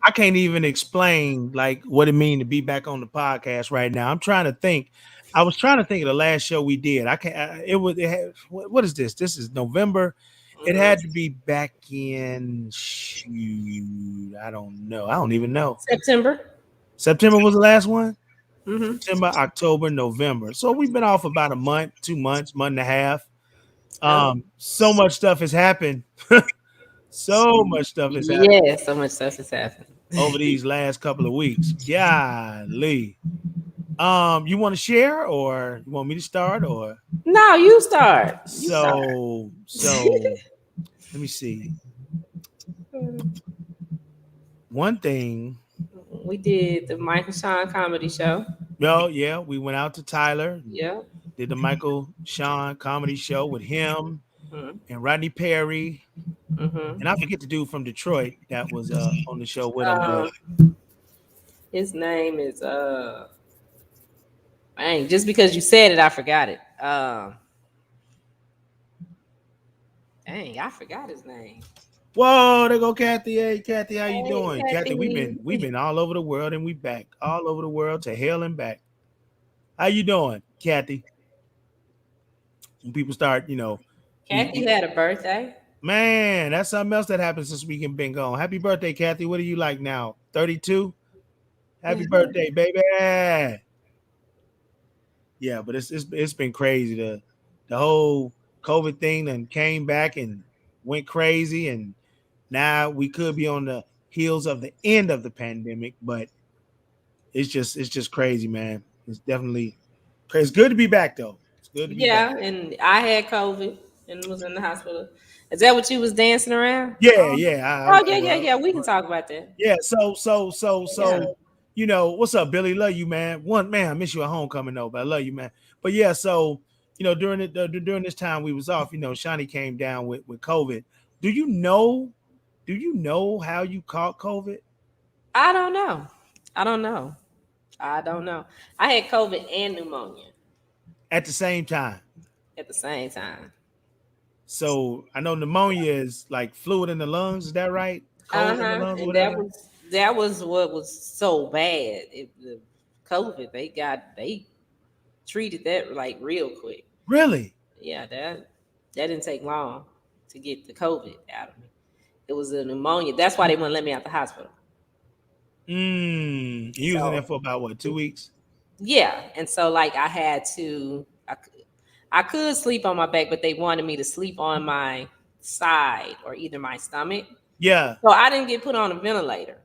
I can't even explain like what it means to be back on the podcast right now. I'm trying to think. I was trying to think of the last show we did. I can't. It was. It had, what is this? This is November. It Mhm. had to be back in. Shoot, I don't know. I don't even know. September. September was the last one. Hmm. September, October, November. So we've been off about a month, 2 months, month and a half. Yep. So much stuff has happened. So much stuff has happened Yeah, so much stuff has happened. over these last couple of weeks. Golly. You want to share or you want me to start or No, you start. You start. so let me see. One thing, We did the Michael Sean comedy show. well, yeah, we went out to Tyler, Yep. did the Michael Sean comedy show with him Hmm. and Rodney Perry. And Hmm. I forget the dude from Detroit that was on the show with him, but Um, his name is dang, just because you said it, I forgot it. Dang, I forgot his name. whoa, there go Kathy. Hey Kathy, how you Hey, doing? Kathy, we've Kathy. been all over the world and we back. All over the world to hell and back. How you doing, Kathy? When people start, Kathy had a birthday. man, that's something else that happened since we can been gone. Happy birthday, Kathy. What are you like now? 32? Happy birthday, baby. Yeah, but it's been crazy. The whole COVID thing and came back and went crazy, and now we could be on the heels of the end of the pandemic, but it's just crazy, man. It's definitely crazy. It's good to be back though. It's good to be back. Yeah, and I had COVID and was in the hospital. Is that what you was dancing around? Yeah, Oh, yeah. oh yeah, yeah, yeah. We can talk about that. Yeah, so Yeah. what's up, Billy? Love you, man. One man, I miss you at homecoming though, but I love you, man. But yeah, so during this time we was off, Shawnee came down with COVID. Do you know? Do you know how you caught COVID I don't know. I don't know. I don't know. I had COVID and pneumonia at the same time? at the same time. So I know pneumonia is like fluid in the lungs. Is that right? Cold in the Uh-huh. lungs or And that whatever. was that was what was so bad. The COVID, they treated that like real quick. Really? Yeah, that didn't take long to get the COVID out of me. It was a pneumonia. That's why they wouldn't let me out the hospital. You was in there So for about what, 2 weeks? yeah, and so like I had to, I could sleep on my back, but they wanted me to sleep on my side or either my stomach. Yeah. So I didn't get put on a ventilator,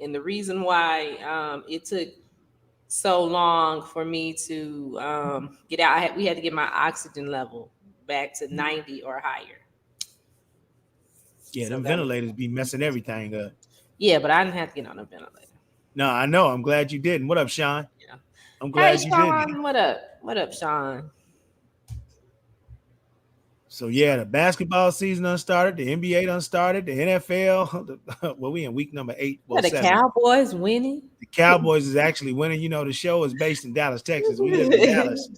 and the reason why it took so long for me to get out, we had to get my oxygen level back to 90 or higher. Yeah, So them that was ventilators be messing everything up. yeah, but I didn't have to get on a ventilator. No, I know. I'm glad you didn't. What up, Sean? Yeah. I'm Hey, glad you didn't. Sean, what up? What up, Sean? So yeah, the basketball season done started, the NBA done started, the NFL. Well, we in week number 8, Yeah, well the 7. Cowboys winning. The Cowboys is actually winning. The show is based in Dallas, Texas. We live in Dallas,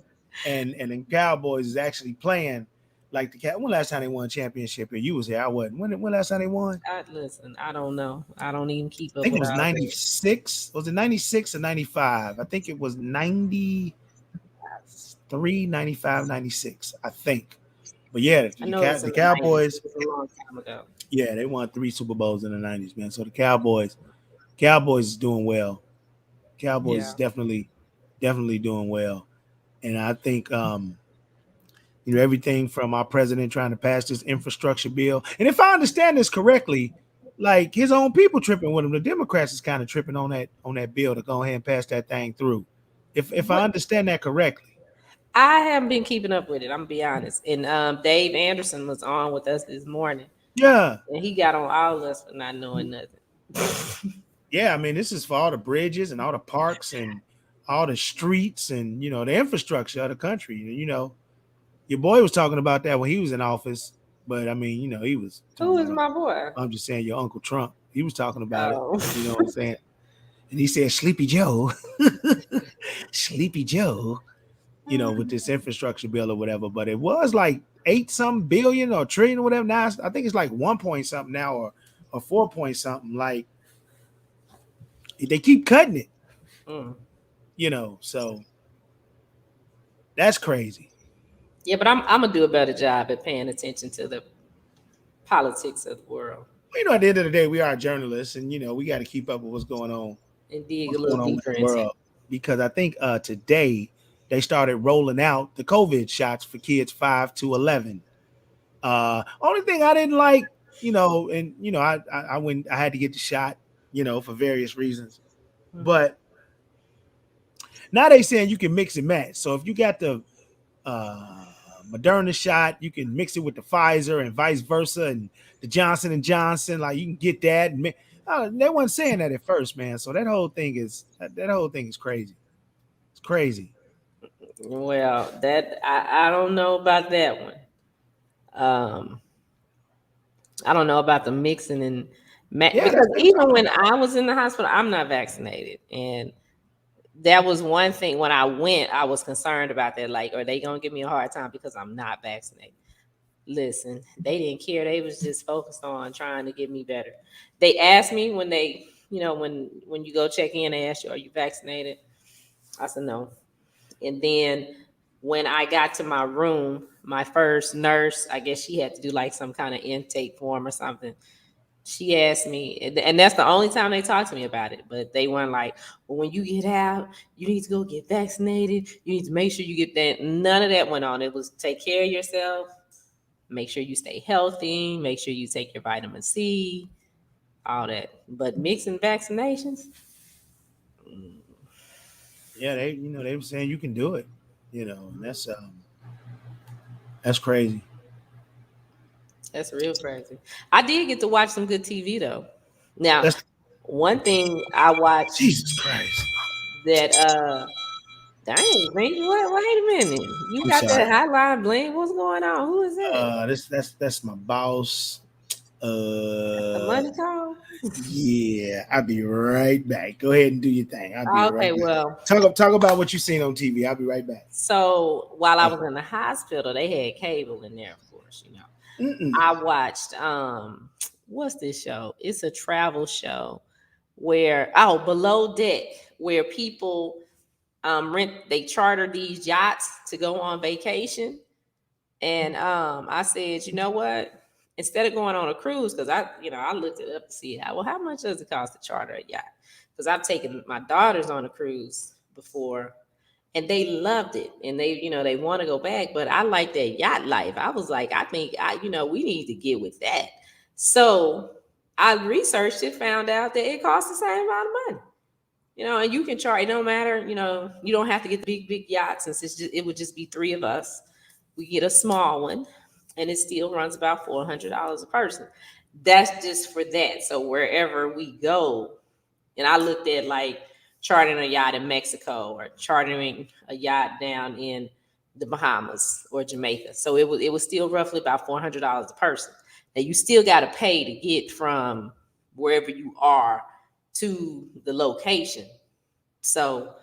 and the Cowboys is actually playing like the Cat. When last time they won a championship? Here, you was here. I wasn't. When last time they won? Listen, I don't know. I don't even keep I up think it with was all that. 96. Was it 96 or 95? I think it was 93, 95, 96. I think. But yeah, I know it's in The the 90s. Cowboys. It was a long time ago. Yeah, they won 3 Super Bowls in the 90s, man. So the Cowboys is doing well. Cowboys is Yeah. definitely doing well. And I think everything from our president trying to pass this infrastructure bill. And if I understand this correctly, like his own people tripping with him. The Democrats is kind of tripping on that bill to go ahead and pass that thing through. If I What understand that correctly. I haven't been keeping up with it, I'm gonna be honest. And Dave Anderson was on with us this morning, Yeah. and he got on all of us for not knowing nothing. Yeah, I mean, this is for all the bridges and all the parks and all the streets and the infrastructure of the country. Your boy was talking about that when he was in office, but I mean, he was Who talking is about. my boy? I'm just saying, your Uncle Trump. He was talking about it. Oh, You know what I'm saying? And he said, "Sleepy Joe, Sleepy Joe." With this infrastructure bill or whatever. But it was like 8 some billion or trillion or whatever. Now I think it's like 1 point something now or 4 point something. Like They keep cutting it, Mm. so that's crazy. Yeah, but I'm gonna do a better job at paying attention to the politics of the world At the end of the day, we are journalists, and we got to keep up with and dig a what's little going on with deeper the into it. world. Because I think today they started rolling out the COVID shots for kids 5 to 11. Only thing I didn't like, and I went, I had to get the shot, for various reasons. Mhm. But now they saying you can mix and match. So if you got the uh, Moderna shot, you can mix it with the Pfizer and vice versa, and the Johnson and Johnson. Like you can get that. They weren't saying that at first, man. So that whole thing is crazy. It's crazy. Well, that I don't know about that one. Um, I don't know about the mixing and Yeah, because they even talking when about. I was in the hospital, I'm not vaccinated, and that was one thing when I went, I was concerned about that. Like, are they gonna give me a hard time because I'm not vaccinated? Listen, they didn't care. They was just focused on trying to get me better. They asked me when when you go check in, they ask you, "Are you vaccinated?" I said no. And then when I got to my room, my first nurse, I guess she had to do like some kind of intake form or something. She asked me, and that's the only time they talked to me about it. But they weren't like, well, when you get out, you need to go get vaccinated. You need to make sure you get that. None of that went on. It was take care of yourself, make sure you stay healthy, make sure you take your vitamin C, all that. But mixing vaccinations, Yeah, they were saying you can do it. And that's crazy. that's real crazy. I did get to watch some good TV though. Now, That's one thing I watched Jesus Christ. that dang, Bink, wait a minute. You I'm got that sorry. hotline bling. What's going on? Who is that? That's my boss. That's a Uh, money call? yeah, I'll be right back. Go ahead and do your thing. I'll be Okay, right back. well, Talk about what you seen on TV. I'll be right back. so while I Hey, was in the hospital, they had cable in there, of course, mm-mm. I watched what's this show? It's a travel show where Below Deck, where people they charter these yachts to go on vacation. And I said, you know what? Instead of going on a cruise, because I looked it up to see how much does it cost to charter a yacht? Because I've taken my daughters on a cruise before, and they loved it, and they want to go back. But I like that yacht life. I was like, I think we need to get with that. So I researched it, found out that it costs the same amount of money. And you can charge. It don't matter. You don't have to get the big yacht since it would just be three of us. We get a small one, and it still runs about $400 a person. That's just for that. So wherever we go, and I looked at like chartering a yacht in Mexico or chartering a yacht down in the Bahamas or Jamaica. So it was still roughly about $400 a person. Now you still got to pay to get from wherever you are to the location. So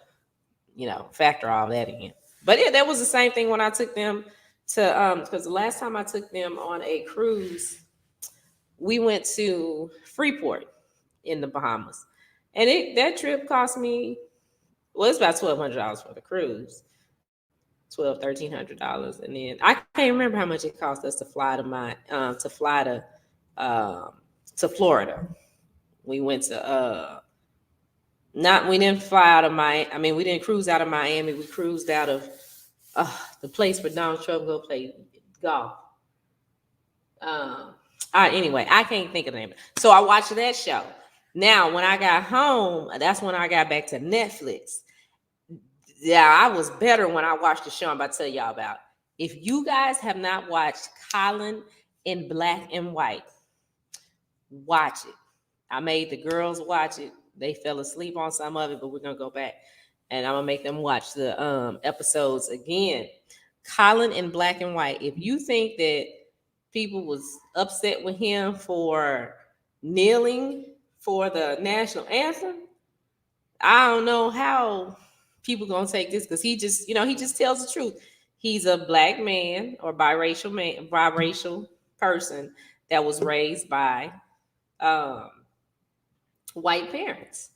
factor all that in. But yeah, that was the same thing when I took them to because the last time I took them on a cruise, we went to Freeport in the Bahamas. And that trip cost me, well, it's about $1,200 for the cruise. 1,200, $1,300. And then I can't remember how much it cost us to fly um to Florida. We went to not we didn't fly out of we didn't cruise out of Miami. We cruised out of the place where Donald Trump go play golf. Um, anyway, I can't think of the name. So I watched that show. Now, when I got home, that's when I got back to Netflix. Yeah, I was better when I watched the show I'm about to tell y'all about. If you guys have not watched Colin in Black and White, watch it. I made the girls watch it. They fell asleep on some of it, but we're gonna go back and I'm gonna make them watch the episodes again. Colin in Black and White. If you think that people was upset with him for kneeling for the national anthem, I don't know how people gonna take this because he just tells the truth. He's a black biracial person that was raised by um, white parents.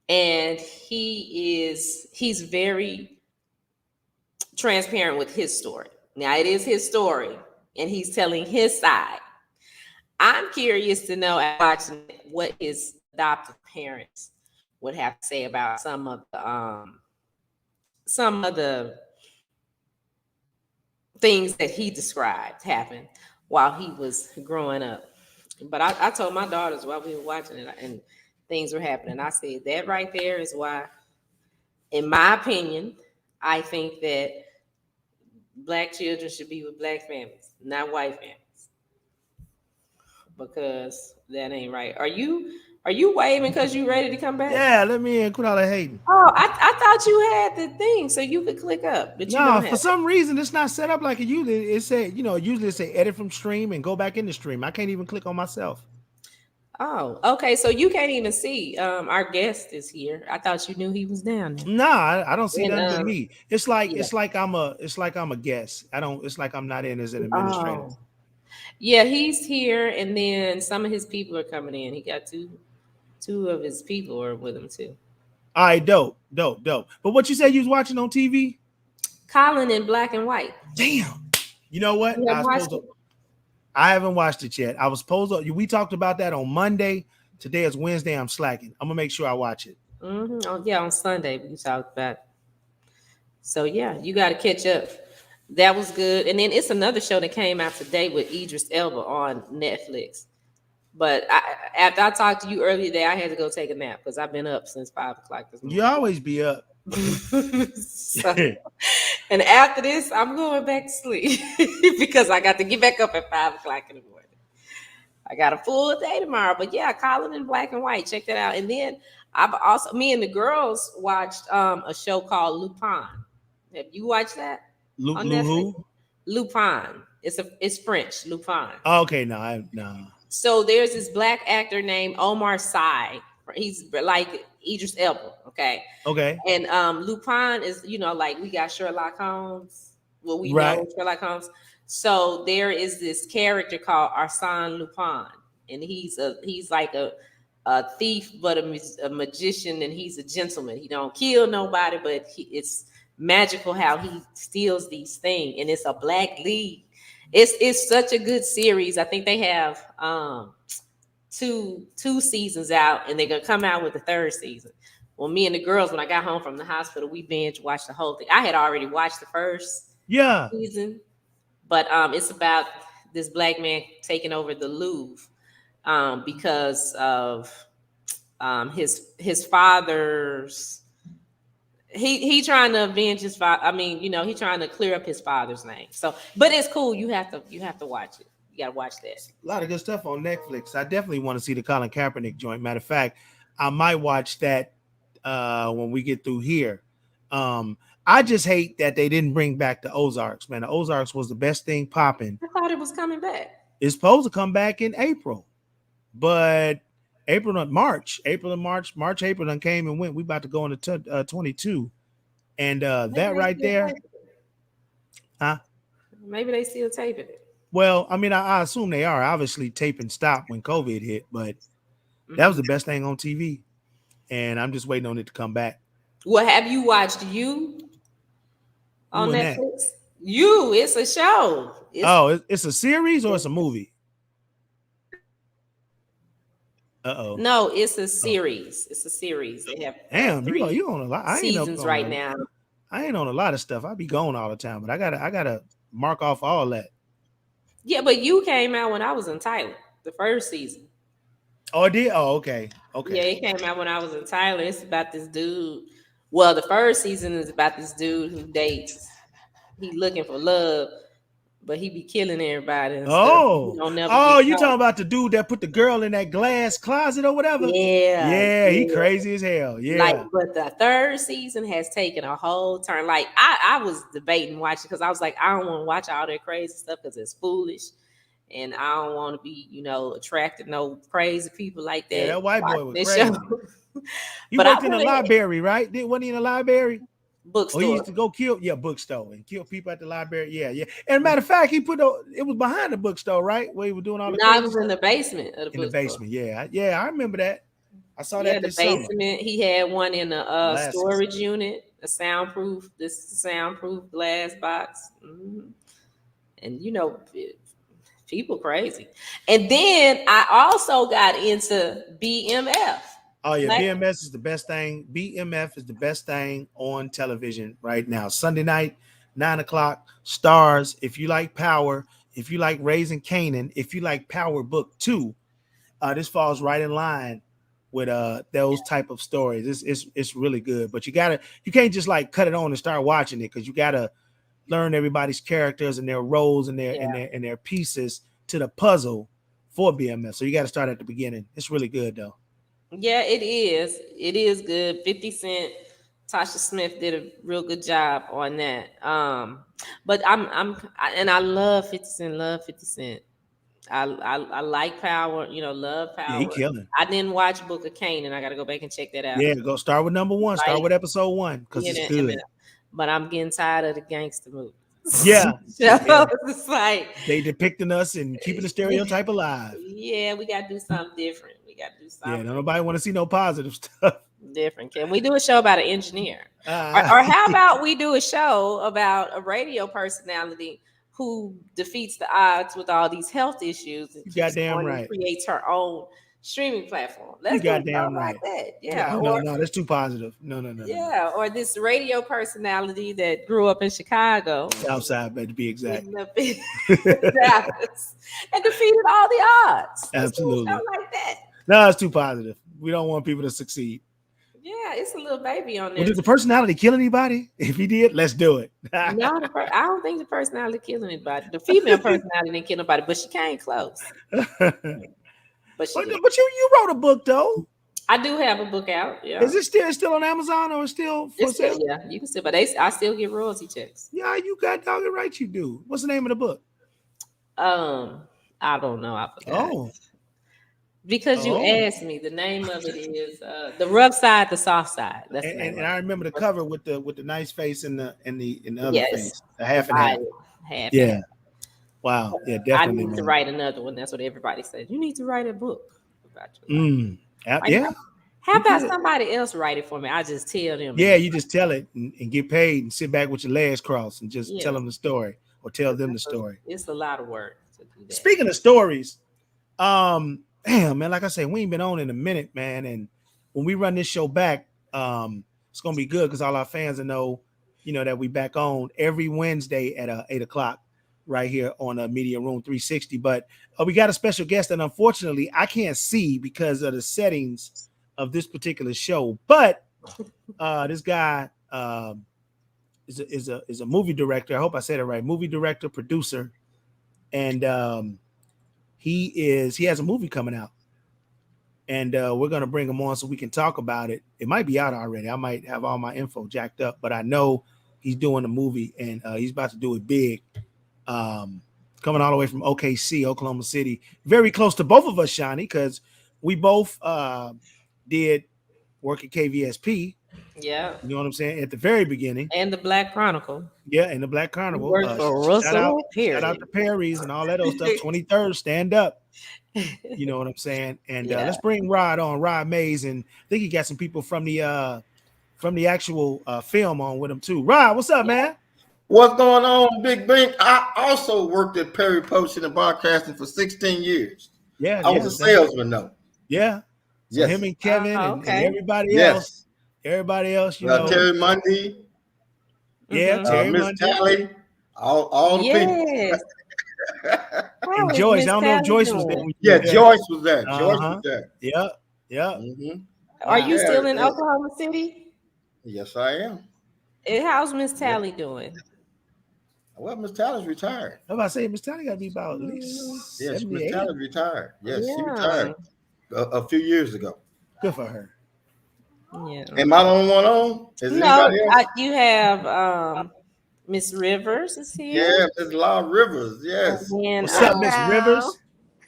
and he's very transparent with his story. Now it is his story, and he's telling his side. I'm curious to know, after watching it, what his adoptive parents would have to say about some of the things that he described happened while he was growing up. But I told my daughters while we were watching it and things were happening, I said that right there is why, in my opinion, I think that black children should be with black families, not white families, because that ain't right. Are you waving because you ready to come back? Yeah, let me in. Quit all that hating. Oh, I thought you had the thing so you could click up, but you No, don't for have. some reason it's not set up like it usually. It said, usually it say edit from stream and go back in the stream. I can't even click on myself. Oh, okay. So you can't even see. Our guest is here. I thought you knew he was down there. Nah, I don't see And nothing but me. It's like yeah. I'm a guest. I don't. It's like I'm not in as an administrator. Oh, yeah. He's here, and then some of his people are coming in. He got two of his people are with him too. All right, dope, dope, dope. But what you said you was watching on TV? Colin in black and white. Damn. You know what? You I have was watched supposed to. I haven't watched it yet. I was supposed to. We talked about that on Monday. Today is Wednesday. I'm slacking. I'm gonna make sure I watch it. Oh, yeah, on Sunday we talked about it. So yeah, you got to catch up. That was good. And then it's another show that came out today with Idris Elba on Netflix. But after I talked to you earlier today, I had to go take a nap because I've been up since 5 o'clock this You morning. always be up. So, and after this, I'm going back to sleep because I got to get back up at 5 o'clock in the morning. I got a full day tomorrow. But yeah, Colin in black and white. Check that out. And then I've also, me and the girls watched a show called Lupin. Have you watched that on Netflix? Who? Lupin. It's French. Lupin. Oh, okay, no. So there's this black actor named Omar Sy. He's like Idris Elba. Okay. Okay. And Lupin is, like we got Sherlock Holmes. Well, we Right. know Sherlock Holmes. So there is this character called Arsène Lupin, and he's like a thief, but a magician, and he's a gentleman. He don't kill nobody, but it's magical how he steals these things, and it's a black lead. It's such a good series. I think they have two seasons out, and they're gonna come out with the third season. Well, me and the girls, when I got home from the hospital, we binge watched the whole thing. I had already watched the first Yeah. season, but it's about this black man taking over the Louvre because of his father's. He trying to avenge his father. I mean, he trying to clear up his father's name. So, but it's cool. You have to watch it. You gotta watch that. A lot of good stuff on Netflix. I definitely want to see the Colin Kaepernick joint. Matter of fact, I might watch that when we get through here. I just hate that they didn't bring back the Ozarks. Man, the Ozarks was the best thing popping. I thought it was coming back. It's supposed to come back in April, but April and March, April done came and went. We about to go into 22, and that right there, huh? Maybe they still taping it. Well, I mean, I assume they are. Obviously, tape and stop when COVID hit, but that was the best thing on TV, and I'm just waiting on it to come back. Well, have you watched You on Who in Netflix? that? You, it's a show. It's a series or it's a movie? Uh-oh. No, it's a series. It's a series. They have Damn, three you on a lot. I ain't seasons right now. I ain't on a lot of stuff. I be going all the time, but I gotta mark off all that. Yeah, but You came out when I was in Thailand, the first season. Oh, it did? Oh, okay. Okay. Yeah, it came out when I was in Thailand. It's about this dude. Well, the first season is about this dude who dates. He looking for love, but he be killing everybody and Oh, stuff. You talking about the dude that put the girl in that glass closet or whatever? Yeah, he crazy as hell. Yeah. But the third season has taken a whole turn. Like I was debating watching because I was like, I don't want to watch all that crazy stuff because it's foolish. And I don't want to be, attracted no crazy people like that. Yeah, that white boy was crazy. He But worked in the library, right? Wasn't he in the library? Bookstore. Oh, he used to go bookstore and kill people at the library. Yeah. And matter of fact, it was behind the bookstore, right? Where he was doing all the No, I was in the basement of the bookstore. In the basement, yeah. I remember that. I saw Yeah, that the this summer. basement. He had one in a Last season. storage unit, a soundproof. This soundproof glass box. And people crazy. And then I also got into BMF. Oh yeah, Black, BMS is the best thing. BMF is the best thing on television right now. Sunday night, 9 o'clock. Stars. If you like Power, if you like Raising Canaan, if you like Power Book 2, this falls right in line with those type of stories. It's really good. But you can't just like cut it on and start watching it, because you gotta learn everybody's characters and their roles and yeah, their pieces to the puzzle for BMF. So you got to start at the beginning. It's really good though. yeah, it is. It is good. 50 Cent, Tasha Smith did a real good job on that. But and I love 50 Cent. Love 50 Cent. I like Power. Love Yeah, he Power. killing. I didn't watch Book of Canaan. I got to go back and check that out. Yeah, go start with number one. Start Like with episode 1 because being it's in good. but I'm getting tired of the gangster movies. Yeah, So it's like, they depicting us and keeping the stereotype alive. yeah, we got to do something different. We got to do Yeah, something nobody want to see no positive stuff. different. Can we do a show about an engineer? Uh, Or how about we do a show about a radio personality who defeats the odds with all these health issues and you keeps goddamn going and right. creates her own streaming platform? You Let's do a show goddamn like right. that. Yeah. No, no, no. That's too positive. No, no, no, no, no. Yeah, or this radio personality that grew up in Chicago, Southside, but to be exact. ended up in Dallas, and defeated all the odds. Let's do a show Absolutely. like that. No, it's too positive. We don't want people to succeed. Yeah, it's a little baby on Well, there. did the personality kill anybody? If he did, let's do it. No, I don't think the personality killed anybody. The female personality didn't kill nobody, but she came close. but But she did. you wrote a book though. I do have a book out. Yeah, Is it still on Amazon or still for it's still, sale? yeah, you can still, but I still get royalty checks. Yeah, you got dog it right. You do. What's the name of the book? Um, I don't know. I forgot. Oh, Because you oh. asked me, the name of it is The Rough Side, The Soft Side. That's the name And of I it. remember the cover with the nice face and the other Yes. face, the half and half. Half. Yeah. Wow. Yeah, I definitely. need to Man. write another one. That's what everybody says. You need to write a book about your life. Mm. Like, Yeah. how You about good. somebody else write it for me? I just tell them. Yeah, you just tell it and get paid and sit back with your legs crossed and just Yeah. tell them the story or tell them the story. It's a lot of work to do that. Speaking of stories, damn man, like I said, we ain't been on in a minute, man. And when we run this show back, it's gonna be good because all our fans will know, that we back on every Wednesday at 8 o'clock right here on Media Room 360. But we got a special guest, and unfortunately, I can't see because of the settings of this particular show. But this guy is a movie director. I hope I said it right. Movie director, producer, and he has a movie coming out, and we're gonna bring him on so we can talk about it. It might be out already. I might have all my info jacked up, but I know he's doing a movie and he's about to do it big. Coming all the way from OKC, Oklahoma City, very close to both of us, Shawnee, because we both did work at KVSP. Yeah. You know what I'm saying? At the very beginning. And the Black Chronicle. Yeah, in the Black Carnival. Worked for Shout out Russell to Perry's and all that old stuff. 23rd, stand up. You know what I'm saying? And Yeah. Let's bring Rod Mays, and I think he got some people from the actual film on with him too. Rod, what's up, man? What's going on, Big Bink? I also worked at Perry Potion and Broadcasting for 16 years. Yeah, I was a salesman, though. Yeah. So Yes. him and Kevin and everybody else. Yes. Everybody else, you know. Terry Mundy, Yeah, Terry Miss Mundy. Tally, all the Yes. people. And Joyce, I don't know if Joyce was there. when you Yeah, were there. Joyce was there. Joyce Uh-huh. was there. Yeah, yeah. Mhm. Are you Yeah, still in yeah. Oklahoma City? Yes, I am. And how's Miss Tally doing? Well, Miss Tally's retired. I'm about to say Miss Tally got to be about at least Yes, 78. Miss Tally's retired. Yes, she Yeah. retired a few years ago. Good for her. Yeah. Am I the only one on? Is No, anybody else? you have Miss Rivers is here. Yeah, Miss Law Rivers. Yes. And, What's up, Miss Hello. Rivers?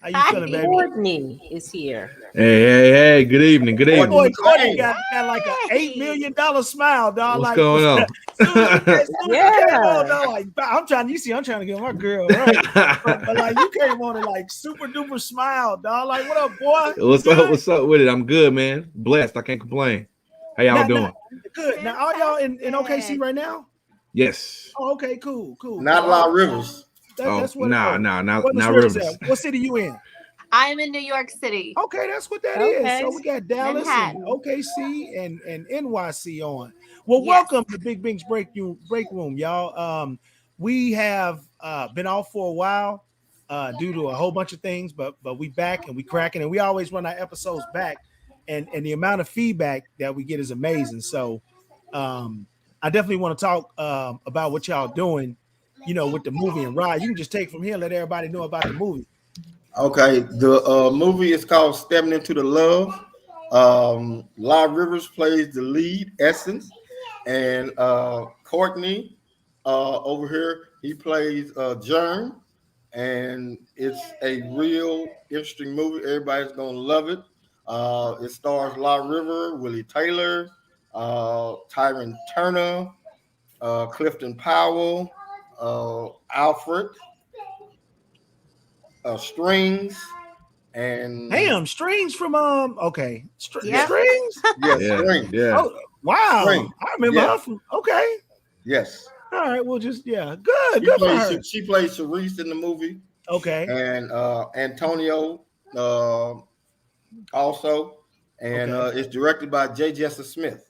How you feeling, baby? Courtney is here. Hey. Good evening. Good That boy evening. Courtney got like a $8 million smile, dog. What's Like going on? as soon as you came on, Yeah. dog, like I'm trying to get my girl right. But like you came on and like super duper smile, dog. Like, what up, boy? What's up? What's up with it? I'm good, man. Blessed. I can't complain. How y'all doing? Good. Now, are y'all in OKC right now? Yes. Oh, okay, cool. Not La Rivers. That's what. Nah, what not Rivers Rivers. at? What city you in? I'm in New York City. Okay, that's what that is. Okay. So we got Dallas Manhattan. and OKC and NYC on. Well, Yes. welcome to Big Bink's break room, y'all. We have been off for a while due to a whole bunch of things, but we back and we cracking, and we always run our episodes back, and the amount of feedback that we get is amazing. So I definitely want to talk about what y'all doing, with the movie and Rod. You can just take from here, let everybody know about the movie. Okay, the movie is called Stepping Into the Love. La Rivers plays the lead, Essence, and Courtney over here, he plays Germ, and it's a real interesting movie. Everybody's gonna love it. It stars La River, Willie Taylor, Tyron Turner, Clifton Powell, Alfred, Strings, and Damn, Strings from okay. Yeah. Strings? yes, Yeah. Strings. Yeah. Oh wow. Strings. I remember Yeah. her from okay. Yes. All right, well just good for her. She plays Sharice in the movie, Okay. and Antonio also, and Okay. it's directed by J. Jessa Smith.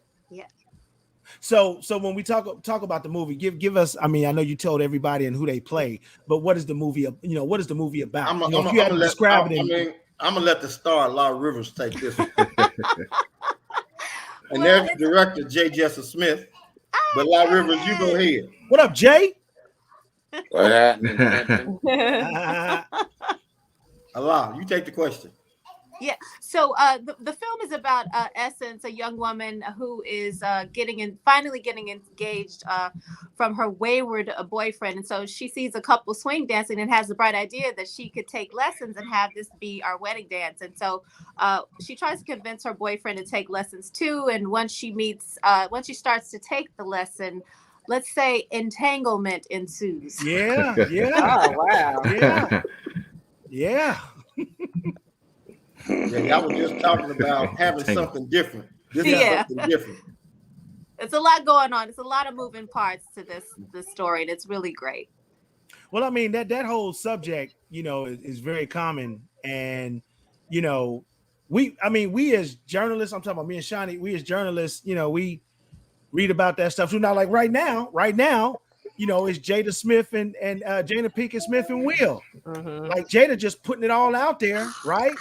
So when we talk about the movie, give us. I mean, I know you told everybody and who they play, but what is the movie? What is the movie about? If you had to describe it. I'm gonna let the star La Rivers take this one. And Well, there's the director J. Jessa Smith. But La Rivers, you go ahead. What up, Jay? What happened? Allah, you take the question. Yeah. So the film is about Essence, a young woman who is finally getting engaged from her wayward boyfriend. And so she sees a couple swing dancing and has the bright idea that she could take lessons and have this be our wedding dance. And so she tries to convince her boyfriend to take lessons too. And once she starts to take the lesson, let's say entanglement ensues. Yeah. Oh wow. Yeah. Yeah, y'all were just talking about having something different. This is something different. It's a lot going on. It's a lot of moving parts to this story, and it's really great. Well, I mean that whole subject, is very common, and we as journalists, I'm talking about me and Shawnee, we as journalists, we read about that stuff too. Now, like right now, it's Jada Smith and Jada Pinkett Smith and Will. Mm-hmm. Like Jada just putting it all out there, right?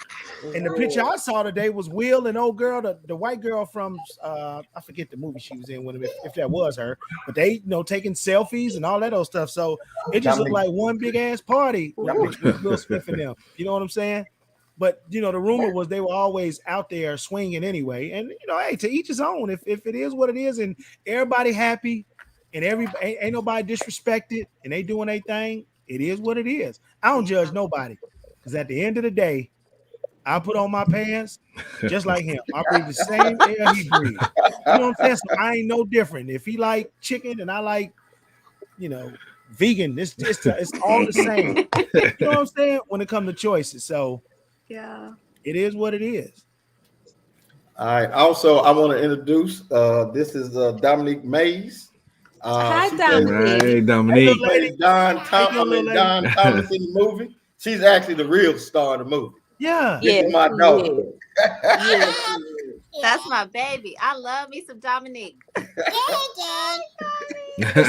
And the picture I saw today was Will and old girl, the white girl from I forget the movie she was in with him, if that was her, but they taking selfies and all that old stuff. So it just looked like one big ass party with Will Smith and them. You know what I'm saying? But the rumor was they were always out there swinging anyway. And hey, to each his own. If it is what it is, and everybody happy, and ain't nobody disrespected, and they doing their thing, it is what it is. I don't judge nobody, because at the end of the day, I put on my pants just like him. I breathe the same air he breathes. You know what I'm saying? So I ain't no different. If he like chicken and I like, vegan, it's all the same. You know what I'm saying? When it comes to choices. So yeah, it is what it is. All right. Also, I want to introduce this is Dominique Mays. Hi, Dominique. Hey, Dominique. She plays Don Thomas in the movie. She's actually the real star of the movie. Yeah. This is my daughter. That's my baby. I love me some Dominique.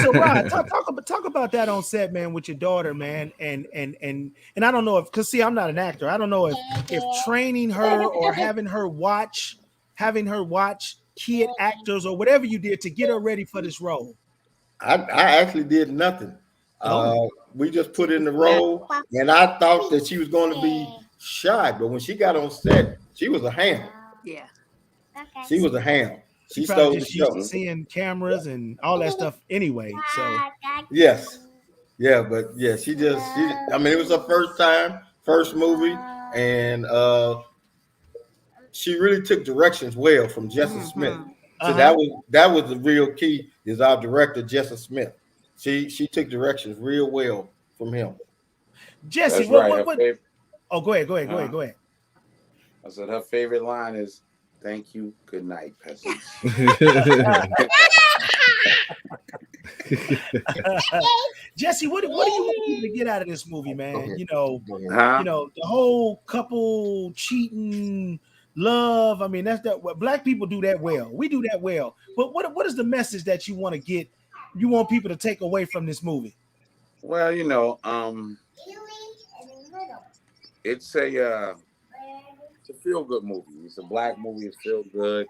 So Rod, talk about that on set, man, with your daughter, man, and I don't know because I'm not an actor. I don't know if training her or having her watch kid actors or whatever you did to get her ready for this role. I actually did nothing. We just put in the role, and I thought that she was going to be shy, but when she got on set, she was a ham. Yeah. She was a ham. She probably stole the just used show. to seeing cameras and all that stuff anyway. So yes, yeah, but yeah, she it was her first movie. and she really took directions well from Jesse Smith. So that was the real key. Is our director Jesse Smith? She took directions real well from him. Jesse, That's what, right. what, what? Oh, go ahead. I said her favorite line is "Thank you, good night, peasants." Jesse, what do you want people to get out of this movie, man? You know, Huh? the whole couple cheating, love. I mean, that's that. What black people do that well. We do that well. But what is the message that you want to get? You want people to take away from this movie? Well, it's a feel good movie. It's a black movie. It's feel good.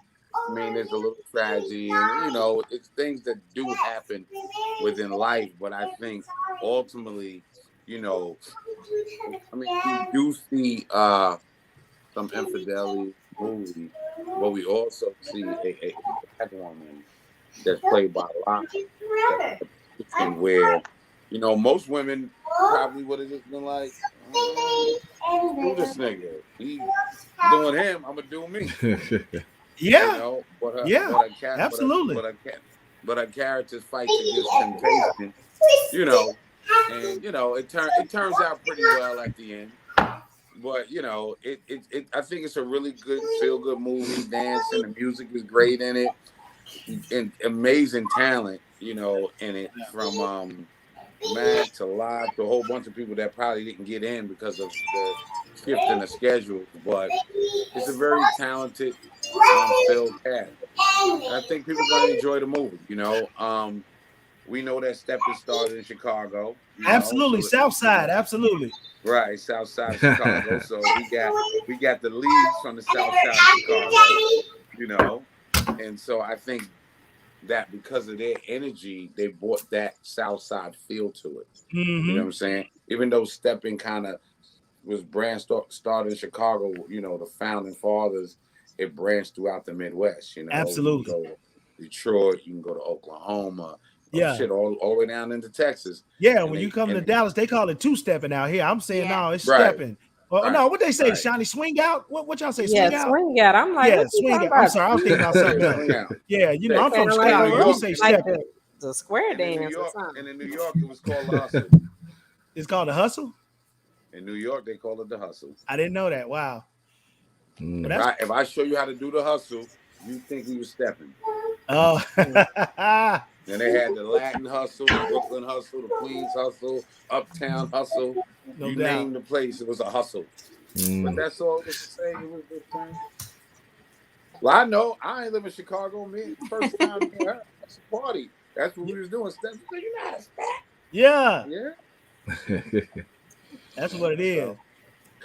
I mean, there's a little tragedy, and it's things that do happen within life. But I think ultimately, you do see some infidelity movie, but we also see a black woman that's played by a lot where most women probably would have just been like, do this nigga. He doing him, I'm gonna do me. Yeah. Absolutely. But her characters fights against temptation, and it turns out pretty well at the end. But I think it's a really good feel good movie. Dancing, the music is great in it, and amazing talent, in it from Matt to Live to a whole bunch of people that probably didn't get in because of the shift in the schedule. But it's a very talented film cast. And I think people are going to enjoy the movie. We know that Stepping started in Chicago. Absolutely, South Side. Absolutely. Right, South Side of Chicago. So we got the leads from the South Side of Chicago. And so I think that because of their energy, they brought that South Side feel to it. Mm-hmm. You know what I'm saying? Even though Stepping kind of was started in Chicago, the founding fathers, it branched throughout the Midwest. Absolutely. You can go to Detroit, you can go to Oklahoma, shit, all the way down into Texas. Yeah, when you come to Dallas, they call it two-stepping out here. I'm saying no, it's right. stepping. Well, no, what they say, Shawnee, swing out? What y'all say, swing out? Swing out. I'm like, swing out. I'm sorry, I was thinking about something else. Yeah, I'm from Chicago. You say stepping. The square dance or something. And in New York, it was called the hustle. It's called the hustle? In New York, they call it the hustle. I didn't know that. Wow. If I show you how to do the hustle, you think we were stepping. Oh. And they had the Latin hustle, the Brooklyn hustle, the Queens hustle, Uptown hustle. You name the place, it was a hustle. But that's all it was to say. It was this thing. Well, I know. I ain't live in Chicago. Me, first time here, that's a party. That's what we was doing. You know how to step. Yeah. Yeah. That's what it is.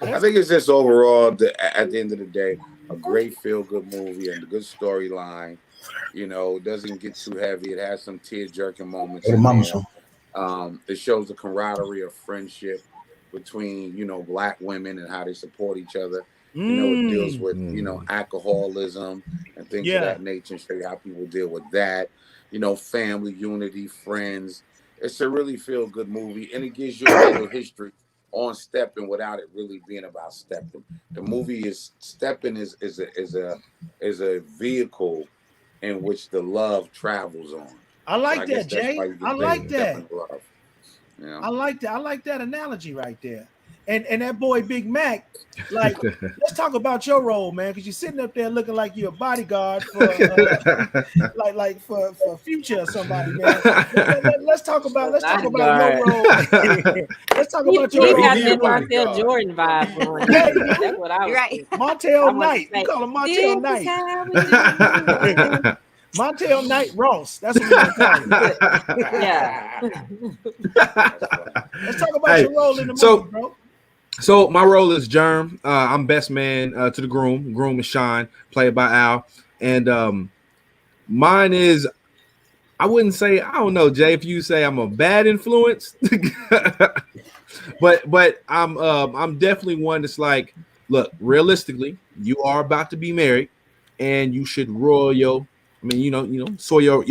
I think it's just overall, at the end of the day, a great feel-good movie and a good storyline. It doesn't get too heavy. It has some tear-jerking moments. It shows the camaraderie of friendship between, black women and how they support each other. It deals with, alcoholism and things of that nature, and show you how people deal with that. Family, unity, friends. It's a really feel-good movie, and it gives you a little history on stepping without it really being about stepping. The movie is stepping is a vehicle in which the love travels on. I like that, Jay. I like that. Yeah. I like that. I like that analogy right there. And that boy Big Mac, like, let's talk about your role, man, because you're sitting up there looking like you're a bodyguard for like for Future or somebody, man. Let's talk about your role. Let's talk about your role. He got that Montel Jordan vibe on. That's what I was right. Montel Knight. You call him Montel Knight. Montel Knight Ross. That's what we're calling it. Yeah. Let's talk about your role in the movie, bro. So my role is Germ. I'm best man to the groom. Groom is Sean, played by Al. And mine is, I wouldn't say, I don't know, Jay, if you say I'm a bad influence. but I'm definitely one that's like, look, realistically, you are about to be married and you should roll sow your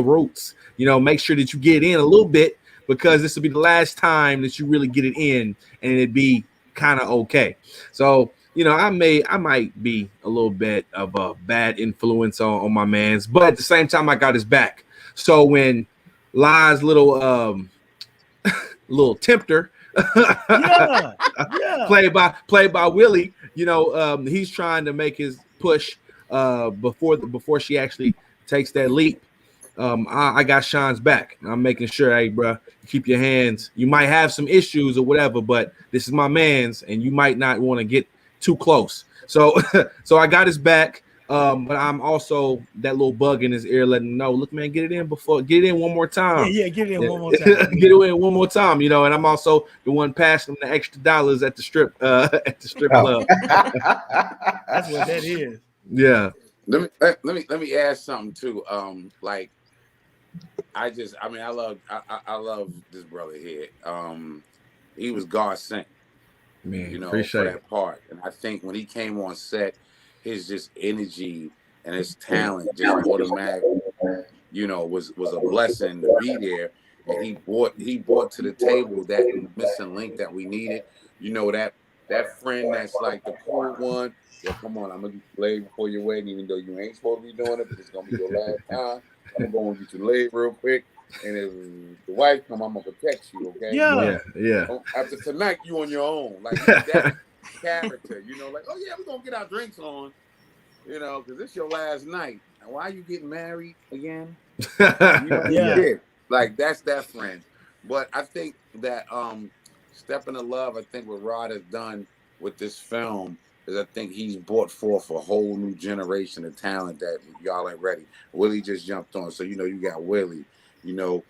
roots. Make sure that you get in a little bit, because this will be the last time that you really get it in, and it'd be kind of okay. So I might be a little bit of a bad influence on my man's, but at the same time, I got his back. So when Lies little tempter Yeah, yeah, played by Willie, he's trying to make his push before she actually takes that leap. I got Sean's back. I'm making sure, hey, bro, keep your hands. You might have some issues or whatever, but this is my man's, and you might not want to get too close. So, so I got his back. But I'm also that little bug in his ear, letting him know, look, man, get it in one more time. yeah. Get it in one more time. Get it in one more time, And I'm also the one passing him the extra dollars at the strip club. That's what that is. Yeah. Let me ask something too. Like I love this brother here. He was God sent, man. For that part. And I think when he came on set, his just energy and his talent just automatically, was a blessing to be there. And he brought to the table that missing link that we needed. That friend that's like the cool one. Yo, come on, I'm gonna get you laid before your wedding, even though you ain't supposed to be doing it, but it's gonna be your last time. I'm gonna get you laid real quick. And if the wife come, I'm gonna protect you, okay? Yeah. After tonight, you on your own. Like that character, like, oh yeah, we're gonna get our drinks on, because it's your last night. And why are you getting married again? Yeah. Like that's that friend. But I think that Step into Love, I think what Rod has done with this film is I think he's brought forth a whole new generation of talent that y'all ain't ready. Willie just jumped on. So, you got Willie, you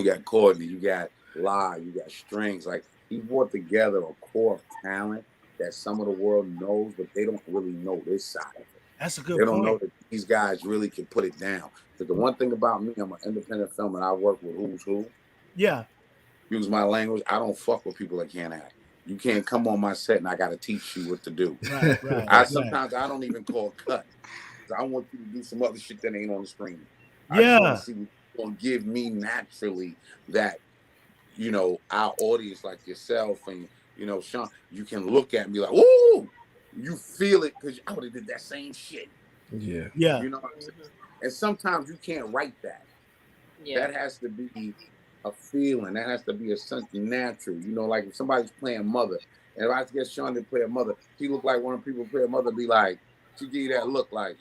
got Courtney, you got Lie, you got Strings. Like, he brought together a core of talent that some of the world knows, but they don't really know this side of it. That's a good They point. don't know that these guys really can put it down. Because the one thing about me, I'm an independent film and I work with who's who. Yeah. Use my language. I don't fuck with people that can't act. You can't come on my set and I got to teach you what to do. Right. Sometimes I don't even call cut. I want you to do some other shit that ain't on the screen. Yeah. I just want to see what you're going to give me naturally that, our audience like yourself and, Sean, you can look at me like, ooh, you feel it because I would have did that same shit. Yeah. Yeah. You know what I'm saying? And sometimes you can't write that. Yeah. That has to be a feeling. That has to be something natural. Like if somebody's playing mother, and if I get Sean to play a mother, he look like one of the people play a mother, be like, she give you that look like.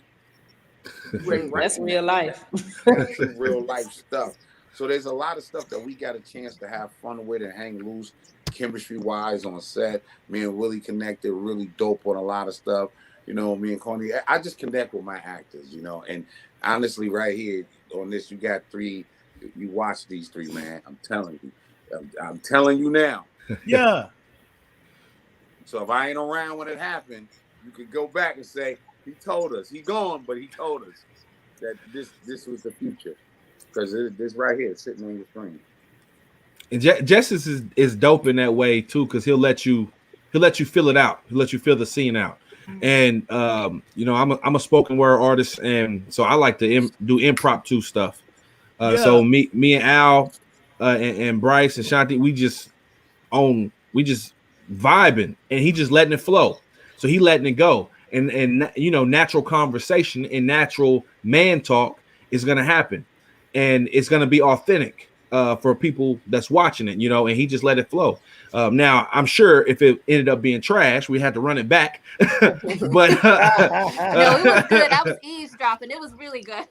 That's real life. That's real life stuff. So there's a lot of stuff that we got a chance to have fun with and hang loose, chemistry-wise on set. Me and Willie connected really dope on a lot of stuff. Me and Coney, I just connect with my actors, and honestly, right here on this, you got three. You watch these three, man. I'm telling you. I'm telling you now. Yeah. So if I ain't around when it happened, you could go back and say, he told us. He gone, but he told us that this was the future. Because this right here is sitting on your screen. And Justice is dope in that way too, because he'll let you fill it out. He'll let you fill the scene out. And I'm a spoken word artist, and so I like to do impromptu stuff. So me and Al and Bryce and Shanti, we just vibing, and he just letting it flow. So he letting it go, and natural conversation and natural man talk is gonna happen, and it's gonna be authentic for people that's watching it, and he just let it flow. Now I'm sure if it ended up being trash, we had to run it back. But no, it was good. I was eavesdropping. It was really good.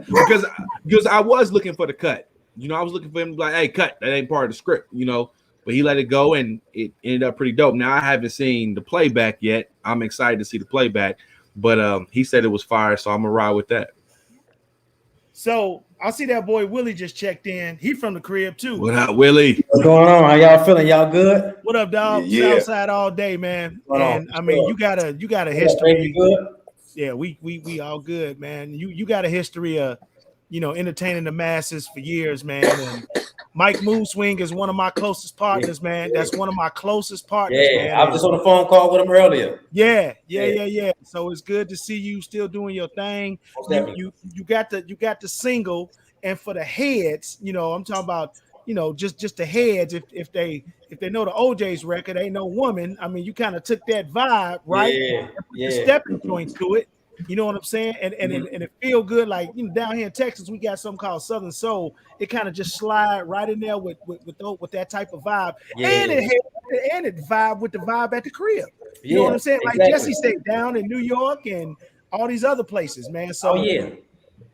because I was looking for the cut. I was looking for him to be like, hey, cut. That ain't part of the script. But he let it go, and it ended up pretty dope. Now I haven't seen the playback yet. I'm excited to see the playback, but he said it was fire, so I'm gonna ride with that. So I see that boy Willie just checked in. He from the crib too. What up, Willie? What's going on? How y'all feeling? Y'all good? What up, dog? Yeah. Outside all day, man. And I mean, you got a history. Good? Yeah, we all good, man. You got a history of entertaining the masses for years, man. And Mike Moonswing is one of my closest partners, man. That's one of my closest partners, man. I was just on a phone call with him earlier. Yeah. So it's good to see you still doing your thing. You got the single, and for the heads, I'm talking about, just the heads. If they know the OJ's record, ain't no woman. I mean, you kind of took that vibe, right? Yeah, And put the yeah. stepping joints to it. You know what I'm saying? And it feel good. Like down here in Texas, we got something called Southern Soul. It kind of just slide right in there with that type of vibe, and it vibe with the vibe at the crib. You know what I'm saying? Like Jesse stayed down in New York and all these other places, man. So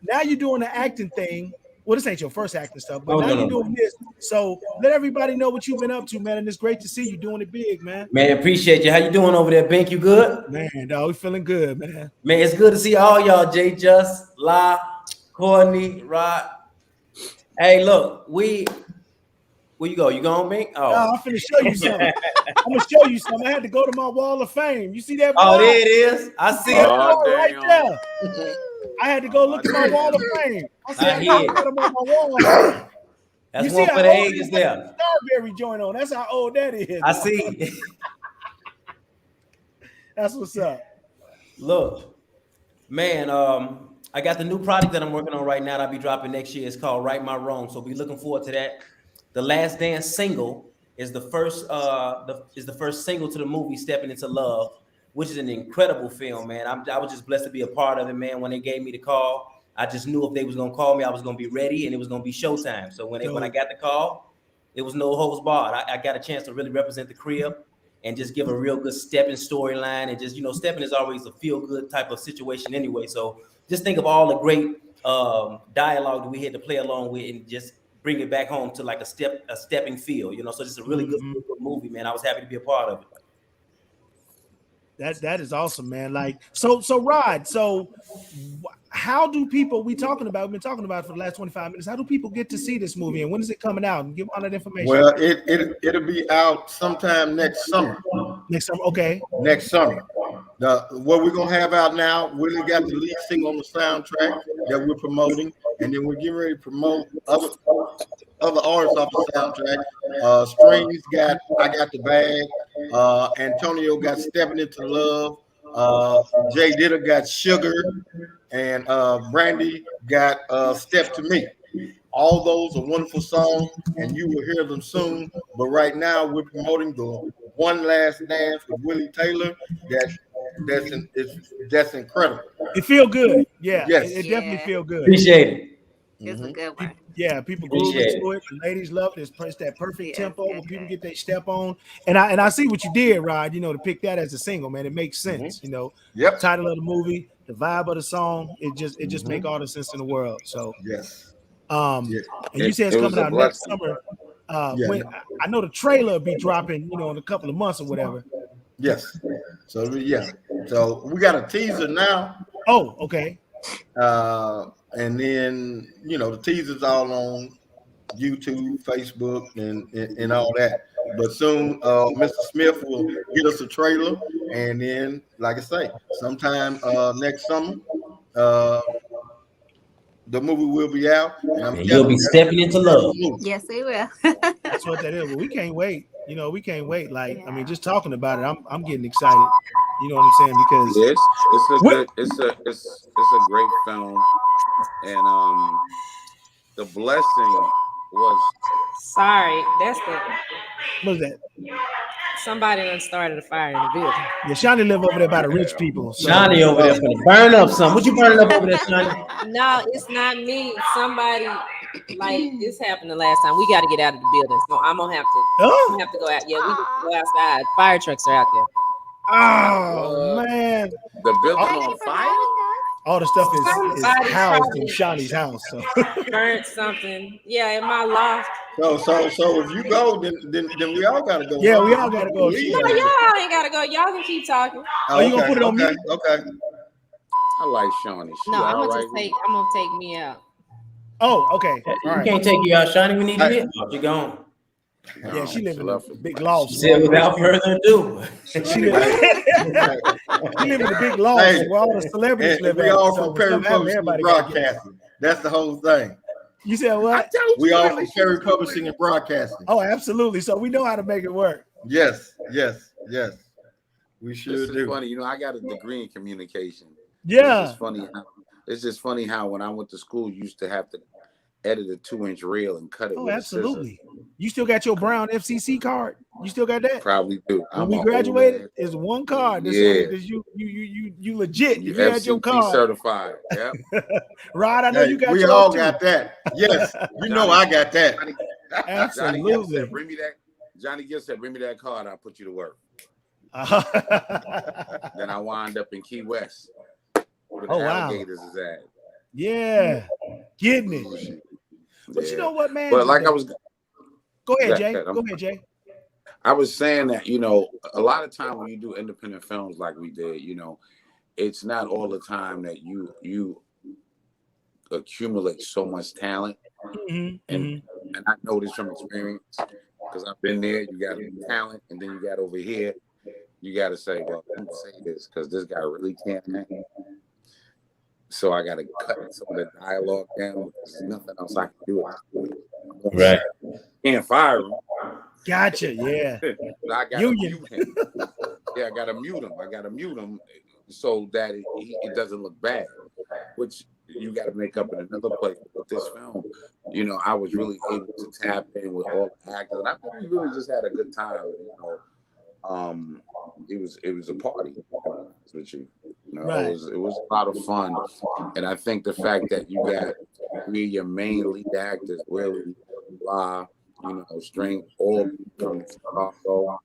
now you're doing the acting thing. Well, this ain't your first acting stuff, but now you're doing this. So let everybody know what you've been up to, man. And it's great to see you doing it big, man. Man, appreciate you. How you doing over there, Bink? You good? Man, dog, we feeling good, man. Man, it's good to see all y'all. Jay, Just, La, Courtney, Rod. Hey, look, where you go? You going, Bink? Oh, no, I'm finna show you something. I'm gonna show you something. I had to go to my wall of fame. You see that? Oh, there it is. I see it right there. I had to go look at my wall of fame. I said, I got them on my wall. That's you one see for the ages there. Starberry joint on. That's how old that is. I see. That's what's up. Look, man, I got the new project that I'm working on right now that I'll be dropping next year. It's called Right My Wrong. So be looking forward to that. The Last Dance single is the first single to the movie Stepping Into Love, which is an incredible film, man. I was just blessed to be a part of it, man. When they gave me the call, I just knew if they was gonna call me, I was gonna be ready, and it was gonna be showtime. So when I got the call, it was no holds barred. I got a chance to really represent the crib and just give a real good Stepping storyline. And just Stepping is always a feel good type of situation anyway. So just think of all the great dialogue that we had to play along with, and just bring it back home to like a stepping feel. So it's a really good movie, man. I was happy to be a part of it. That is awesome, man. Like so Rod. So how do people we've been talking about for the last 25 minutes? How do people get to see this movie, and when is it coming out? And give all that information. Well, it'll be out sometime next summer. Next summer, okay. Next summer. What we're gonna have out now, Willie got the lead single on the soundtrack that we're promoting, and then we're getting ready to promote other artists off the soundtrack. Strings got I Got the Bag. Antonio got Stepping Into Love. Jay Ditter got Sugar, and Brandy got Step to Me. All those are wonderful songs, and you will hear them soon. But right now, we're promoting the One Last Dance with Willie Taylor. That's incredible. It feel good. Yeah. Yes. It definitely feel good. Appreciate it. It's a good one. Yeah, people groove into it. The ladies love it. It's that perfect tempo where people get their step on. And I see what you did, Rod, to pick that as a single, man. It makes sense, Yep. Title of the movie, the vibe of the song, it just make all the sense in the world. So yes. And you said it's coming out next summer. When I know the trailer will be dropping, in a couple of months or whatever. Yes. So we got a teaser now. Oh, okay. And then the teaser's all on YouTube, Facebook, and all that. But soon, Mr. Smith will get us a trailer, and then, like I say, sometime next summer, the movie will be out. And you'll be stepping into love. Yes, we will. That's what that is. But we can't wait. We can't wait. Like, I mean, just talking about it, I'm getting excited. You know what I'm saying? Because it's a great film, and the blessing was. Sorry, that's what is that? Somebody done started a fire in the building. Yeah, Shawnee live over there by the rich people. So. Shawnee over there gonna burn up something. What you burning up over there, Shawnee? No, it's not me. Somebody this happened the last time. We got to get out of the building, so I'm gonna have to go out. Yeah, we go outside. Fire trucks are out there. Oh man, the building on fire. All the stuff is housed in Shawnee's house. So burnt something. Yeah, in my loft. So if you go, then we all gotta go. Yeah, we all gotta go. No, y'all ain't gotta go. Y'all can keep talking. Oh, you gonna put it on me? Okay. I like Shawnee. No, I'm gonna take me out. Oh, okay. All right. Can't take you out, Shawnee. We need you here. You gone. Yeah, she live in a big loft. She said, without further ado, she live in a big loft where all the celebrities live. We all from Perry Publishing and Broadcasting. That's the whole thing. You said what? We all from Perry Publishing and Broadcasting. Oh, absolutely. So we know how to make it work. Yes. We sure do. Funny, I got a degree in communication. Yeah. It's just funny how when I went to school, you used to have to edit a 2-inch reel and cut it Oh, with a scissor. absolutely. You still got your brown FCC card? You still got that? Probably do. When we graduated, it's one card. That's Yeah. You legit. If you had your FCC card certified. Yeah. Rod, I know you got we yours all too. got that. Yes, you know I got that. Johnny Absolutely. Gill said, bring me that. Johnny Gill said, bring me that card. I'll put you to work. Then I wind up in Key West, where the alligators is at. Yeah, getting it. But you know what, man? But like I was, go ahead, Jay. Go ahead, Jay. I was saying that, you know, a lot of time when you do independent films like we did, you know, it's not all the time that you accumulate so much talent. And I know this from experience because I've been there. You got talent, and then you got over here. You got to say, well, I'm gonna say this because this guy really can't act. So I got to cut some of the dialogue down. There's nothing else I can do at this point. Right. Can't fire him. Gotcha. Yeah. I got to mute him. Yeah, I got to mute him so that it doesn't look bad, which you got to make up in another place. With this film, you know, I was really able to tap in with all the actors. And I think we really just had a good time. You know, it was a party. With you. You know, right. It was a lot of fun, and I think the fact that you got three of your main lead actors, Willie, La, you know, Strength, all from Chicago,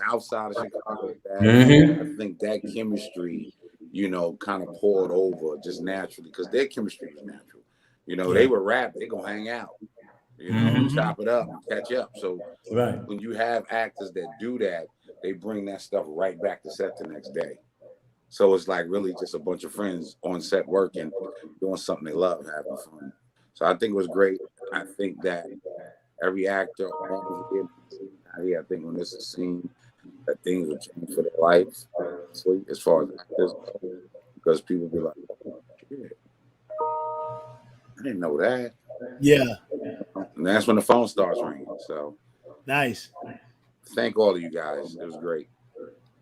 South Side of Chicago. I think that chemistry, you know, kind of poured over just naturally because their chemistry is natural. You know, they were rap, they gonna hang out, you know, chop it up and catch up. So when you have actors that do that, they bring that stuff right back to set the next day. So it's like really just a bunch of friends on set working, doing something they love, having fun. So I think it was great. I think that every actor on here, I think when this is seen, that things will change for their life, as far as actors, because people be like, oh, shit, I didn't know that. Yeah. And that's when the phone starts ringing. So nice. Thank all of you guys. It was great.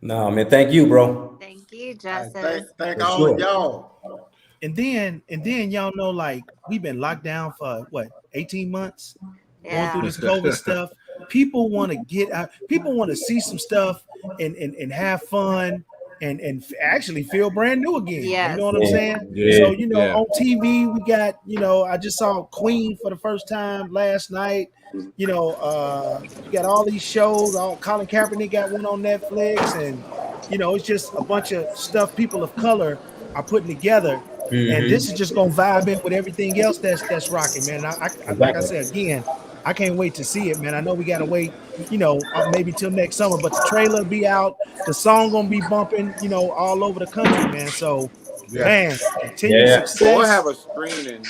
No, man, thank you, bro. Thank you, Justice. Thank all of y'all. And then y'all know, like, we've been locked down for what, 18 months? Going through this COVID stuff. People want to get out, people want to see some stuff and have fun and actually feel brand new again. You know what I'm saying? Yeah. So, you know, on TV, we got, you know, I just saw Queen for the first time last night. You know, you got all these shows. Colin Kaepernick got one on Netflix, and you know, it's just a bunch of stuff people of color are putting together. And this is just gonna vibe in with everything else that's rocking, man. I like I said again, I can't wait to see it, man. I know we gotta wait, you know, maybe till next summer, but the trailer be out, the song gonna be bumping, you know, all over the country, man. So, man, continue success. We'll have a screening.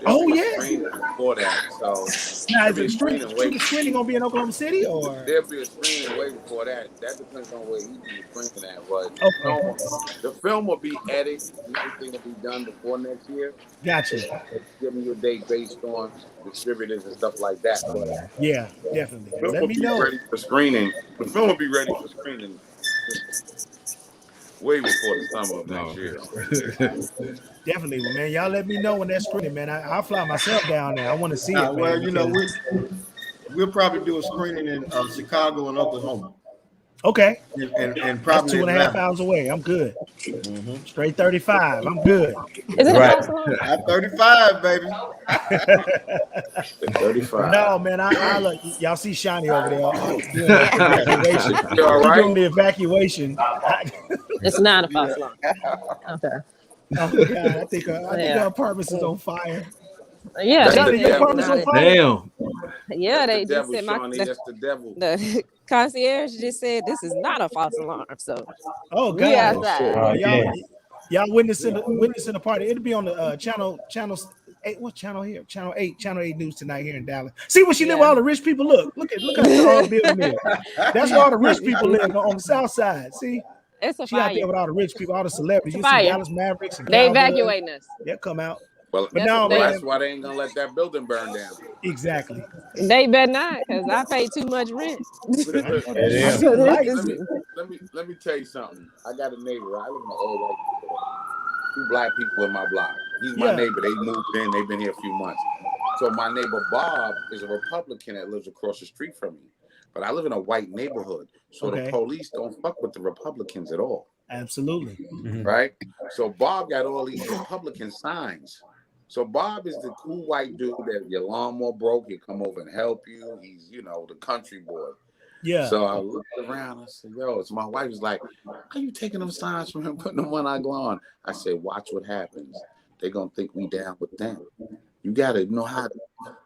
Oh yeah. For that, so now is the screening gonna be in Oklahoma City, or there'll be a screening way before that. That depends on where he's screening at. But the film will be edited, and everything will be done before next year. Gotcha. Give me a date based on distributors and stuff like that. But yeah, definitely. The film Let will me be know. ready for screening. The film will be ready for screening way before the summer of next year. Definitely, man. Y'all let me know when that's screening, man. I'll fly myself down there. I want to see it, man. Well, you know, we'll probably do a screening in Chicago and Oklahoma. Okay. And probably that's 2.5 hours away. I'm good. Straight 35. I'm good. Is it right. At 35, baby. 35. No, man. I look. Y'all see Shani over there doing evacuation. You all right? Doing the evacuation. It's not a false alarm. Okay. Oh God, I think our apartment is on fire. Yeah, Shani, your apartment's on fire. Damn. Yeah, they That's just the said devil, Shawnee, that's the devil. the concierge just said this is not a false alarm. So Oh we God, outside. y'all witnessing the party. It'll be on the channel 8. What channel here? Channel 8 News tonight here in Dallas. See where she live where all the rich people look at how tall the building is. That's where all the rich people live on the south side. See? It's a She out fire. there with all the rich people, all the celebrities. You see Fire. Dallas Mavericks and They Cowboys. evacuating us. They'll come out. Well, But no, that's man. why they ain't gonna let that building burn down. Exactly. They better not, because I pay too much rent. Let me tell you something. I got a neighbor. I live in an old white people. 2 black people in my block. He's my neighbor. They moved in. They've been here a few months. So my neighbor Bob is a Republican that lives across the street from me, but I live in a white neighborhood, so the police don't fuck with the Republicans at all. Absolutely. Right? So Bob got all these Republican signs. So Bob is the cool white dude that your lawnmower broke, he'll come over and help you. He's, you know, the country boy. Yeah. So I looked around. I said, "Yo," so my wife was like, "Are you taking them signs from him, putting them on our lawn?" I said, "Watch what happens. They're gonna think we down with them. You gotta know how to.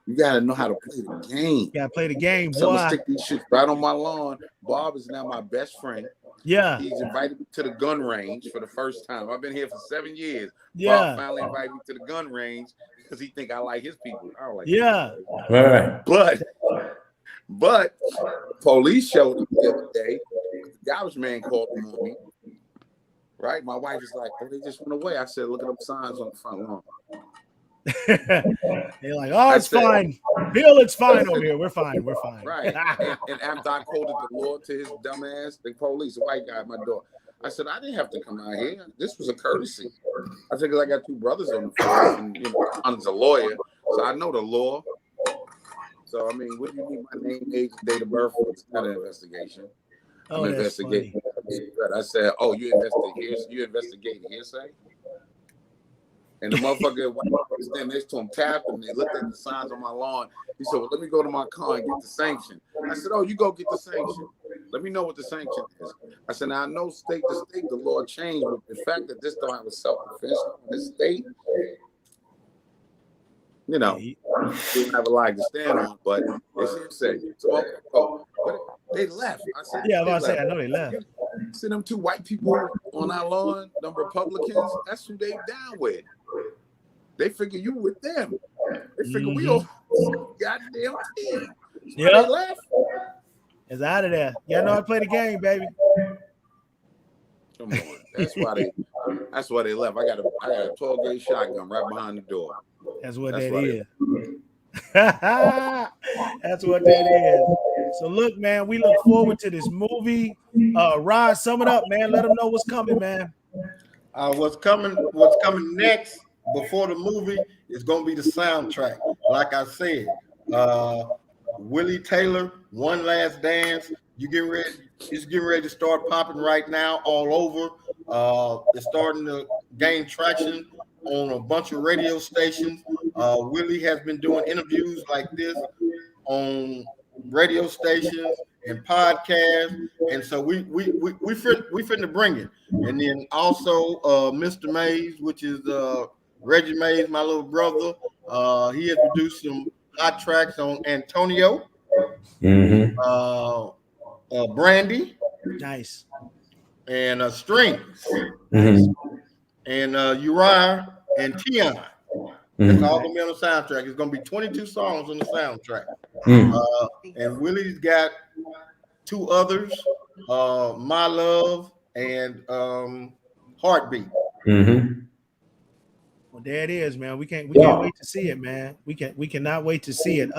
You gotta know how to play the game. You gotta play the game, boy. So I'm gonna stick these shit right on my lawn." Bob is now my best friend. Yeah. He's invited me to the gun range for the first time. I've been here for 7 years. Yeah. Bob finally invited me to the gun range because he think I like his people. I don't like yeah. Right. But police showed up the other day. The garbage man called me on me. Right? My wife is like, "Oh, they just went away." I said, "Look at them signs on the front lawn." They're like, "Oh, it's fine. Bill, it's fine over here. We're fine. We're fine." Right. and after I quoted the Lord to his dumb ass, the police, a white guy at my door. I said, "I didn't have to come out here. This was a courtesy." I said, "Because I got two brothers on the force, and you know, I'm a lawyer, so I know the law. So I mean, what do you need my name, age, date of birth for? It's not an investigation. I'm investigating." I said, "Oh, you investigate hearsay?" And the motherfucker was standing next to him, tapped him. They looked at the signs on my lawn. He said, "Well, let me go to my car and get the sanction." I said, "Oh, you go get the sanction. Let me know what the sanction is." I said, "Now I know state to state the law changed, but the fact that this don't have a self-defense in this state, you know, we don't have a line to stand on." But it's hearsay. So they left. I said, "Yeah, I was about to say, I know they left." I said, "Them two white people on our lawn, them Republicans, that's who they down with. They figure you with them. They figure we all goddamn team." Yeah, they left. It's out of there. Y'all know how to play the game, baby. Come on, that's why they left. I got a 12 gauge shotgun right behind the door. That's what that is. That's what that is. So look, man, we look forward to this movie. Rod, sum it up, man. Let them know what's coming, man. What's coming next before the movie is going to be the soundtrack. Like I said, Willie Taylor, One Last Dance. It's getting ready to start popping right now all over. It's starting to gain traction on a bunch of radio stations. Willie has been doing interviews like this on radio stations and podcasts, and so we finna bring it. And then also Mr. Mays, which is Reggie Mays, my little brother. He has produced some hot tracks on Antonio, Brandy, nice, and Strings, and Uriah and Tion. It's all gonna be on the soundtrack. It's gonna be 22 songs on the soundtrack. And Willie's got two others, My Love and Heartbeat. Well, there it is, man. We can't wait to see it, man. We cannot wait to see it.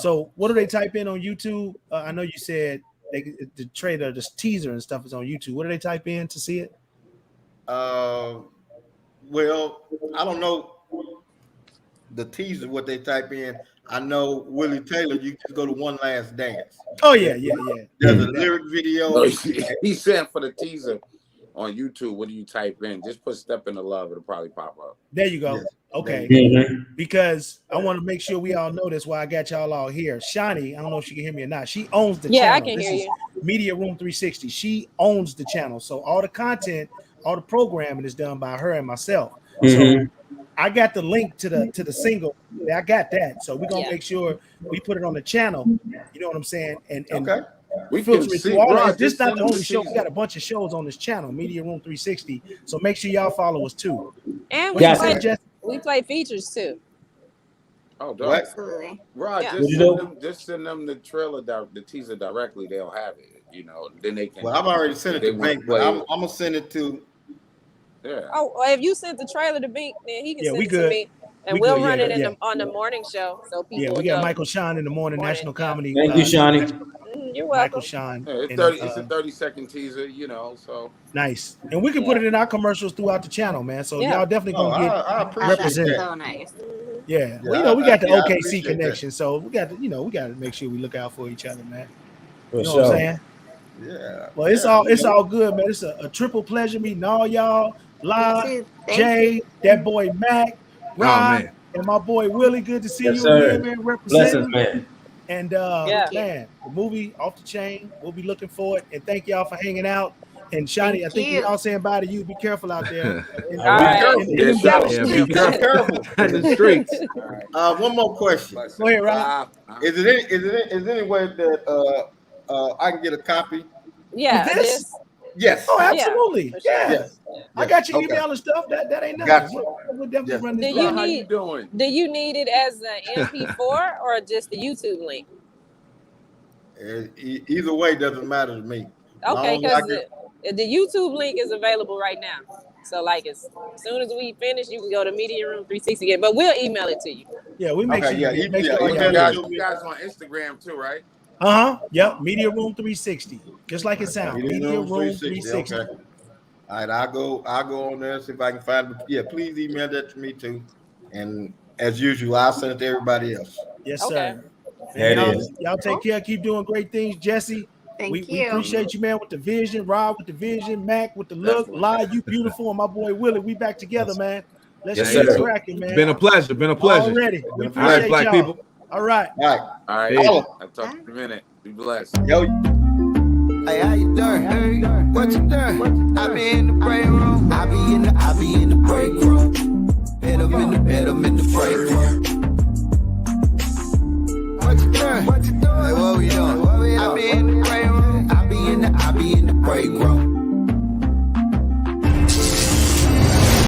So what do they type in on YouTube? I know you said the trailer, the teaser and stuff is on YouTube. What do they type in to see it? Well, I don't know the teaser, what they type in. I know Willie Taylor, you just go to One Last Dance. Oh, yeah. There's a lyric video. No, he said for the teaser on YouTube, what do you type in? Just put "Step Into Love," it'll probably pop up. There you go. Yes. Okay. Because I want to make sure we all know this why I got y'all all here. Shani, I don't know if she can hear me or not. She owns the channel. Yeah, I can hear you. Media Room 360. She owns the channel. So all the content, all the programming is done by her and myself. So I got the link to the single. I got that. So we're gonna make sure we put it on the channel. You know what I'm saying? And we filter it through all that. This is not the only show. season. We got a bunch of shows on this channel, Media Room 360. So make sure y'all follow us too. And we play features too. Oh, absolutely. Rod, Yeah. just send them the trailer, the teaser directly. They'll have it. You know, then they can. Well, I've already sent it to Bink, but I'm gonna send it to. Yeah. Oh, well, if you sent the trailer to Bink, then he can send it good. to me, and we'll run it on the morning show. So people. We got Michael Sean in the morning, National Comedy. Thank you, Shani. You're Michael welcome. Sean. Yeah, it's and, 30. It's a 30-second teaser, you know. So nice. And we can put it in our commercials throughout the channel, man. So Yeah. y'all definitely Oh, gonna get I appreciate represented. that. So nice. Yeah. Well, Yeah, we got the I OKC appreciate that. connection, so we got to, we got to make sure we look out for each other, man. For You know sure. what I'm saying? Yeah. Well, it's yeah, all you it's know. all good, man. It's a triple pleasure meeting all y'all. La, You too. Thank Jay, you. that boy Mac, Oh Rod, man. and my boy Willie. Good to see Yes, you sir. again, man. Blessings, Representing. man. And Yeah. man, the movie Off the Chain. We'll be looking for it. And thank y'all for hanging out. And Shani, I Thank think we you. all saying bye to you. Be careful out there. In, All right. Careful. in Yes, them ghetto sir. Yeah, streets. be careful. Careful. In the streets. all right. One more question. Go ahead, Rod. Is it any way that I can get a copy? Yeah. Of this? Yes. Oh, Yeah, absolutely. for sure. Yeah. Yes. I got your Okay. email and stuff. That ain't nothing. Gotcha. We'll definitely Yes. run this Do down. you How you need doing? do you need it as an MP4 or just the YouTube link? Either way doesn't matter to me. Okay, Long as I because get- the YouTube link is available right now. So like as soon as we finish, you can go to Media Room 360 again. But we'll email it to you. Yeah, we make Okay, sure yeah, you make yeah, sure email y'all it get to it. You guys on Instagram too, right? Yep. Media Room 360. Just like it sounds. Media Room 360. Okay. All right, I'll go on there, see if I can find it. Yeah, please email that to me too. And as usual, I'll send it to everybody else. Yes, Okay. sir. There it And is. y'all take care. Keep doing great things, Jesse. Thank We you. appreciate you, man, with the vision. Rob with the vision. Mac with the look. Definitely. Lie, you beautiful. And my boy Willie, we back together, man. Let's Yes, get it sir. cracking, man. Been a pleasure. Been a pleasure. Already. We Been a All right, appreciate black y'all. people. All right. All right. All right. Peace. I'll talk to you in a minute. Be blessed. Yo, Hey, how you doing? Hey, what you doing? I be in the break room. I be in the break room. Hit 'em in the break room. What you doing? Hey, what we doing? I be in the break room. I be in the break room.